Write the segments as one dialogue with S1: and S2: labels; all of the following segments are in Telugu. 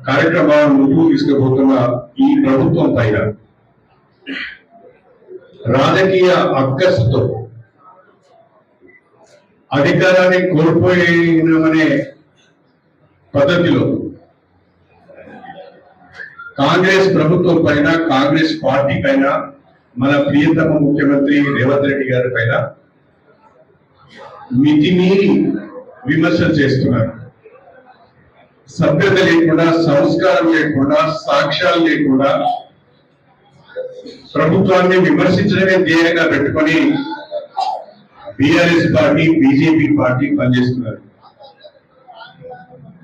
S1: కార్యక్రమాలను ముందుకు తీసుకుపోతున్న ఈ ప్రభుత్వం పైన రాజకీయ అక్కసుతో అధికారాన్ని కోల్పోయినమనే పద్ధతిలో కాంగ్రెస్ ప్రభుత్వం పైన, కాంగ్రెస్ పార్టీ పైన, మన ప్రియతమ ముఖ్యమంత్రి రేవంత్ రెడ్డి గారి పైన మితిమీరి విమర్శలు చేస్తున్నారు. సభ్యత లేకుండా, సంస్కారం లేకుండా, సాక్ష్యాలు లేకుండా ప్రభుత్వాన్ని విమర్శించడమే ధ్యేయంగా పెట్టుకొని బీఆర్ఎస్ పార్టీ, బీజేపీ పార్టీ పనిచేస్తున్నారు.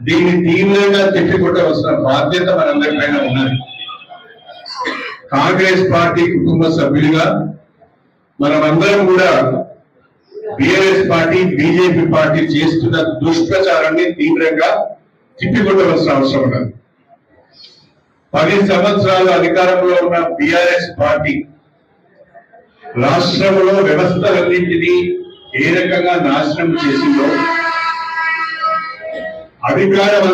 S1: దీన్ని తీవ్రంగా తిప్పికొట్టవలసిన బాధ్యత మనందరిపైన ఉన్నది. కాంగ్రెస్ పార్టీ కుటుంబ సభ్యులుగా మనమందరం కూడా బీఆర్ఎస్ పార్టీ, బీజేపీ పార్టీ చేస్తున్న దుష్ప్రచారాన్ని తీవ్రంగా తిప్పికొట్టవలసిన అవసరం ఉన్నది. 10 సంవత్సరాలు అధికారంలో ఉన్న బీఆర్ఎస్ పార్టీ రాష్ట్రంలో వ్యవస్థలన్నింటినీ ఏ రకంగా నాశనం చేసిందో, అధికారం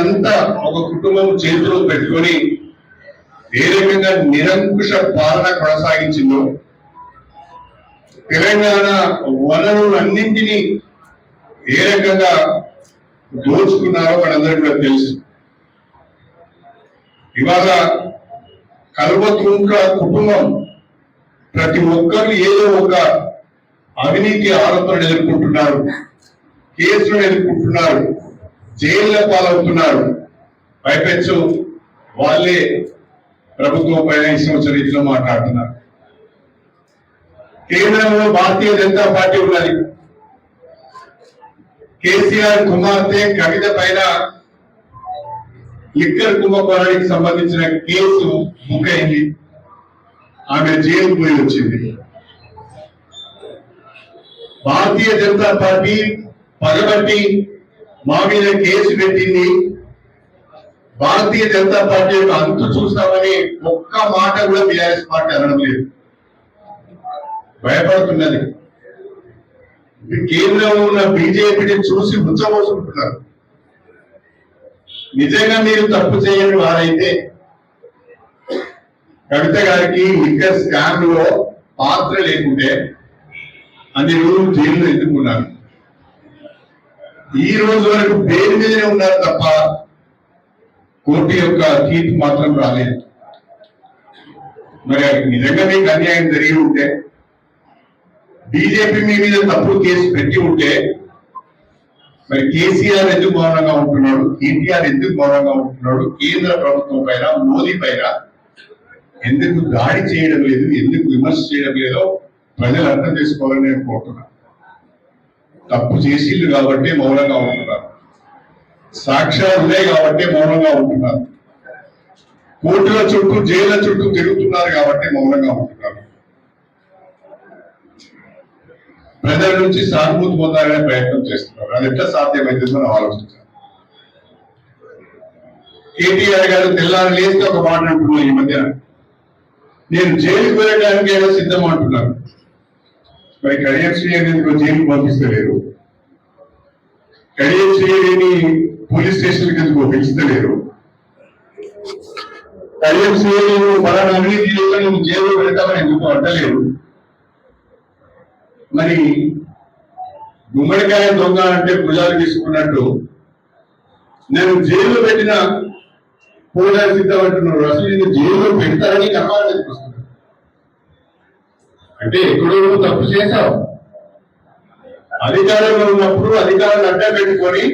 S1: అంతా ఒక కుటుంబం చేతిలో పెట్టుకొని ఏ రకంగా నిరంకుశ పాలన కొనసాగించిందో, తెలంగాణ వనరులన్నింటినీ ఏ రకంగా దోచుకున్నారో మనందరికీ కూడా తెలుసు. ఇవాళ కల్వకుంట్ల కుటుంబం ప్రతి ఒక్కరు ఏదో ఒక అవినీతి ఆరోపణలు ఎదుర్కొంటున్నారు, కేసులు ఎదుర్కొంటున్నారు, జైళ్ళ పాలవుతున్నారు. పైపెచ్చు వాళ్ళే ప్రభుత్వం పైన ఇష్టం చరిత్రలో మాట్లాడుతున్నారు. కేంద్రంలో భారతీయ జనతా పార్టీ ఉన్నది. కేసీఆర్ కుమార్తె కవిత పైన లిక్కర్ కుంభకోణానికి సంబంధించిన కేసు బుక్ అయింది. ఆమె జైలు పోయి వచ్చింది. భారతీయ జనతా పార్టీ పగబట్టి మా మీద కేసు పెట్టింది. భారతీయ జనతా పార్టీ యొక్క అంతు చూస్తామని ఒక్క మాట కూడా బీఆర్ఎస్ పార్టీ అనడం లేదు, భయపడుతున్నది. కేంద్రంలో ఉన్న బీజేపీని చూసి ముచ్చమోసుకుంటున్నారు. నిజంగా మీరు తప్పు చేయని వారైతే కవిత గారికి లిక్కర్ స్కామ్ లో పాత్ర లేకుంటే అన్ని రోజులు జైల్లో ఎదుర్కొన్నారు. ఈ రోజు వరకు బెయిల్ మీదనే ఉన్నారు తప్ప కోర్టు యొక్క తీర్పు మాత్రం రాలేదు. మరి నిజంగా మీకు అన్యాయం జరిగి ఉంటే, బీజేపీ మీ మీద తప్పుడు కేసు పెట్టి ఉంటే, మరి కేసీఆర్ ఎందుకు మౌనంగా ఉంటున్నాడు, కేటీఆర్ ఎందుకు మౌనంగా ఉంటున్నాడు, కేంద్ర ప్రభుత్వం పైన, మోదీ పైన ఎందుకు దాడి చేయడం లేదు, ఎందుకు విమర్శ చేయడం లేదో ప్రజలు అర్థం చేసుకోవాలని నేను కోరుతున్నాను. తప్పు చేసిళ్ళు కాబట్టి మౌనంగా ఉంటున్నారు, సాక్ష్యాలు ఉన్నాయి కాబట్టి మౌనంగా ఉంటున్నారు, కోర్టుల చుట్టూ జైళ్ళ చుట్టూ తిరుగుతున్నారు కాబట్టి మౌనంగా ఉంటున్నారు. ప్రజల నుంచి సానుభూతి పొందాలనే ప్రయత్నం చేస్తున్నారు. అది ఎట్లా సాధ్యమైంది మనం ఆలోచించాలి. కేటీఆర్ గారు తెల్లారి లేస్తే ఒక మాట అంటున్నారు, ఈ మధ్య నేను జైలుకు వెళ్ళడానికి ఏదో సిద్ధం అంటున్నారు. మరి కడియం శ్రీని జైలుకు పంపిస్తలేరు, కడియం శ్రీని పోలీస్ స్టేషన్ ఎందుకు పిలుస్తలేరు, కడియం శ్రీని పలానా అవినీతి చేస్తే నువ్వు జైలు పెడతామని ఎందుకు అంటలేరు. మరి గుమ్మడికాయ దొంగ అంటే భుజాలు తీసుకున్నట్టు నేను జైల్లో పెట్టిన పోవడానికి సిద్ధం అంటున్నారు. అసలు నేను జైల్లో పెడతారని కనబడలేదు. అంటే ఎక్కడో తప్పు చేశావు, అధికారంలో ఉన్నప్పుడు అధికారాన్ని అడ్డా పెట్టుకొని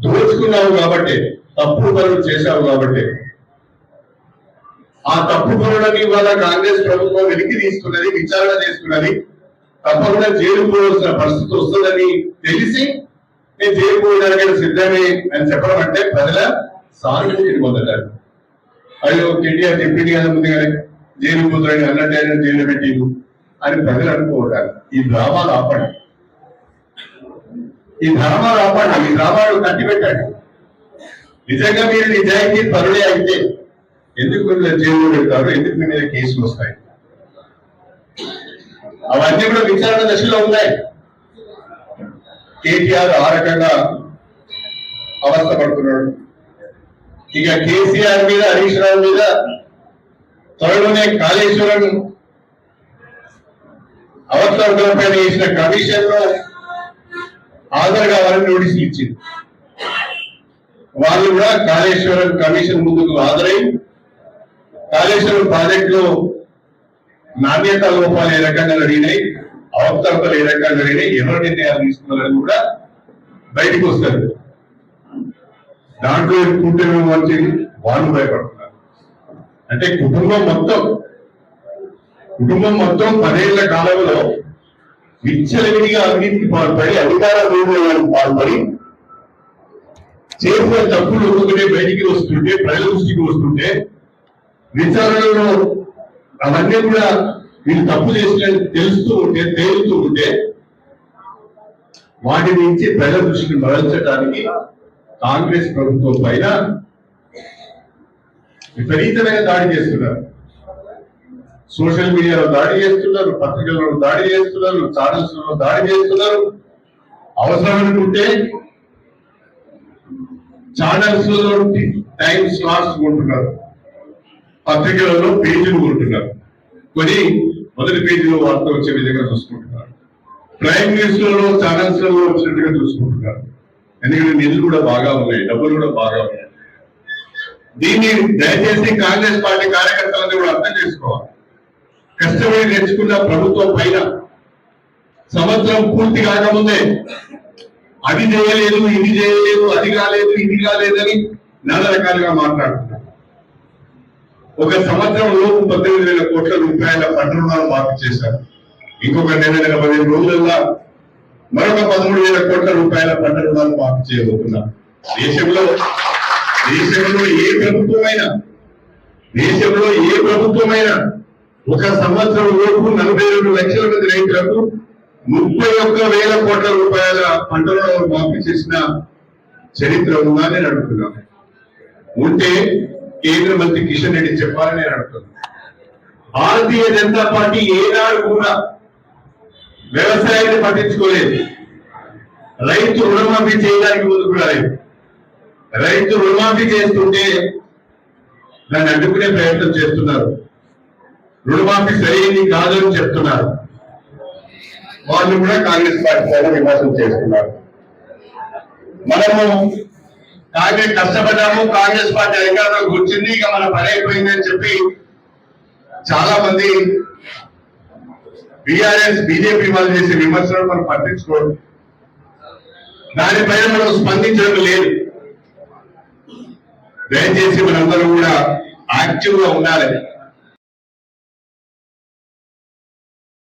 S1: దోచుకున్నావు కాబట్టి, తప్పు పనులు చేశావు కాబట్టి, ఆ తప్పు పనులని ఇవాళ కాంగ్రెస్ ప్రభుత్వం వెలికి తీసుకున్నది, విచారణ చేసుకున్నది. తప్పకుండా జైలు పోవాల్సిన పరిస్థితి వస్తుందని తెలిసి నేను జైలు పోవడానికి సిద్ధమే అని చెప్పడం అంటే ప్రజల సానుభూతిని పొందటారు. అయ్యో కేటీఆర్ చెప్పింది కదా ముందుగానే జైలు పోతారని, అన్నట్టు జైలు పెట్టిండు అని ప్రజలు అనుకోవటారు. ఈ డ్రామాలు ఆపండి, ఈ డ్రామాలు కట్టిపెట్టండి. నిజంగా మీరు నిజాయితీ పరుడే అయితే ఎందుకు జైల్లో పెడతారు, ఎందుకు మీ మీద కేసులు వస్తాయి? అవన్నీ కూడా విచారణ దశలో ఉన్నాయి. కేటీఆర్ ఆ రకంగా అవస్థ పడుతున్నాడు. ఇక కేసీఆర్ మీద, హరీష్ రావు మీద త్వరలోనే కాళేశ్వరం అవసరాల పైన వేసిన కమిషన్ లో హాజరు కావాలని నోటీసులు ఇచ్చింది. వాళ్ళు కూడా కాళేశ్వరం కమిషన్ ముందుకు హాజరై కాళేశ్వరం ప్రాజెక్ట్ లో నాణ్యత లోపాలు ఏ రకంగా జరిగినాయి, అవకతవకలు ఏ రకంగా జరిగినాయి, ఎవరు నిర్ణయాలు తీసుకున్నారని కూడా బయటకు వస్తారు. దాంట్లో కూటమి వచ్చింది, వాళ్ళు భయపడుతున్నారు. అంటే కుటుంబం మొత్తం 10 ఏళ్ల కాలంలో విచ్చలవిడిగా అవినీతికి పాల్పడి, అధికార నిర్ణయాలకు పాల్పడి, చేసిన తప్పులు ఒక్కొక్కటే బయటికి వస్తుంటే, ప్రజల దృష్టికి వస్తుంటే, విచారణలో అవన్నీ కూడా వీళ్ళు తప్పు చేసినట్టు తెలుస్తూ ఉంటే, తేలుతూ ఉంటే, వాటి నుంచి ప్రజల దృష్టిని మరల్చడానికి కాంగ్రెస్ ప్రభుత్వం పైన విపరీతమైన దాడి చేస్తున్నారు. సోషల్ మీడియాలో దాడి చేస్తున్నారు, పత్రికల్లో దాడి చేస్తున్నారు, ఛానల్స్ లో దాడి చేస్తున్నారు. అవసరం అనుకుంటే ఛానల్స్ లో టైం స్లాట్స్ కొంటున్నారు, పత్రికలలో పేజీలు కొంటున్నారు, కొని మొదటి పేజీలో వార్త వచ్చే విధంగా చూసుకుంటున్నారు. ప్రైమ్ న్యూస్ లలో ఛానల్స్ లో వచ్చినట్టుగా చూసుకుంటున్నారు. ఎందుకంటే నిధులు కూడా బాగా ఉన్నాయి, డబ్బులు కూడా బాగా ఉన్నాయి. దీన్ని దయచేసి కాంగ్రెస్ పార్టీ కార్యకర్తలను కూడా అర్థం చేసుకోవాలి. కష్టపడి తెచ్చుకున్న ప్రభుత్వం పైన సంవత్సరం పూర్తి కాకముందే అది చేయలేదు, ఇది చేయలేదు, అది కాలేదు, ఇది కాలేదని నానా రకాలుగా మాట్లాడుతున్నారు. ఒక సంవత్సరం లోపు 18,000 కోట్ల రూపాయల పంట రుణాలు మాఫీ చేశారు. ఇంకొక 15 రోజుల్లో మరొక 13,000 కోట్ల రూపాయల పంట రుణాలు మాఫీ చేయబోతున్నారు. దేశంలో ఏ ప్రభుత్వమైనా ఒక సంవత్సరం లోపు 42 లక్షల మంది రైతులకు 31,000 కోట్ల రూపాయల పంట రుణాలు మాఫీ చేసిన చరిత్ర ఉందని నేను అడుగుతున్నాను. ఉంటే కేంద్ర మంత్రి కిషన్ రెడ్డి చెప్పాలని నేను అడుగుతున్నాను. భారతీయ జనతా పార్టీ ఏనాడు కూడా వ్యవసాయాన్ని పట్టించుకోలేదు. రైతు రుణమాఫీ చేయడానికి ముందుకు రాలేదు. రైతు రుణమాఫీ చేస్తుంటే దాన్ని అడ్డుకునే ప్రయత్నం చేస్తున్నారు. రుణమాఫీ సరైనది కాదని చెప్తున్నారు. వాళ్ళు కూడా కాంగ్రెస్ పార్టీ పైన విమర్శలు చేస్తున్నారు. మనము కాంగ్రెస్ కష్టపడ్డాము, కాంగ్రెస్ పార్టీ అధికారంలోకి వచ్చింది, ఇక మన పని అయిపోయిందని చెప్పి చాలా మంది బీజేపీ వాళ్ళు చేసే విమర్శలు మనం పట్టించుకోవడం, దానిపైన మనం స్పందించడం లేదు. దయచేసి మనందరం కూడా యాక్టివ్ గా ఉండాలి.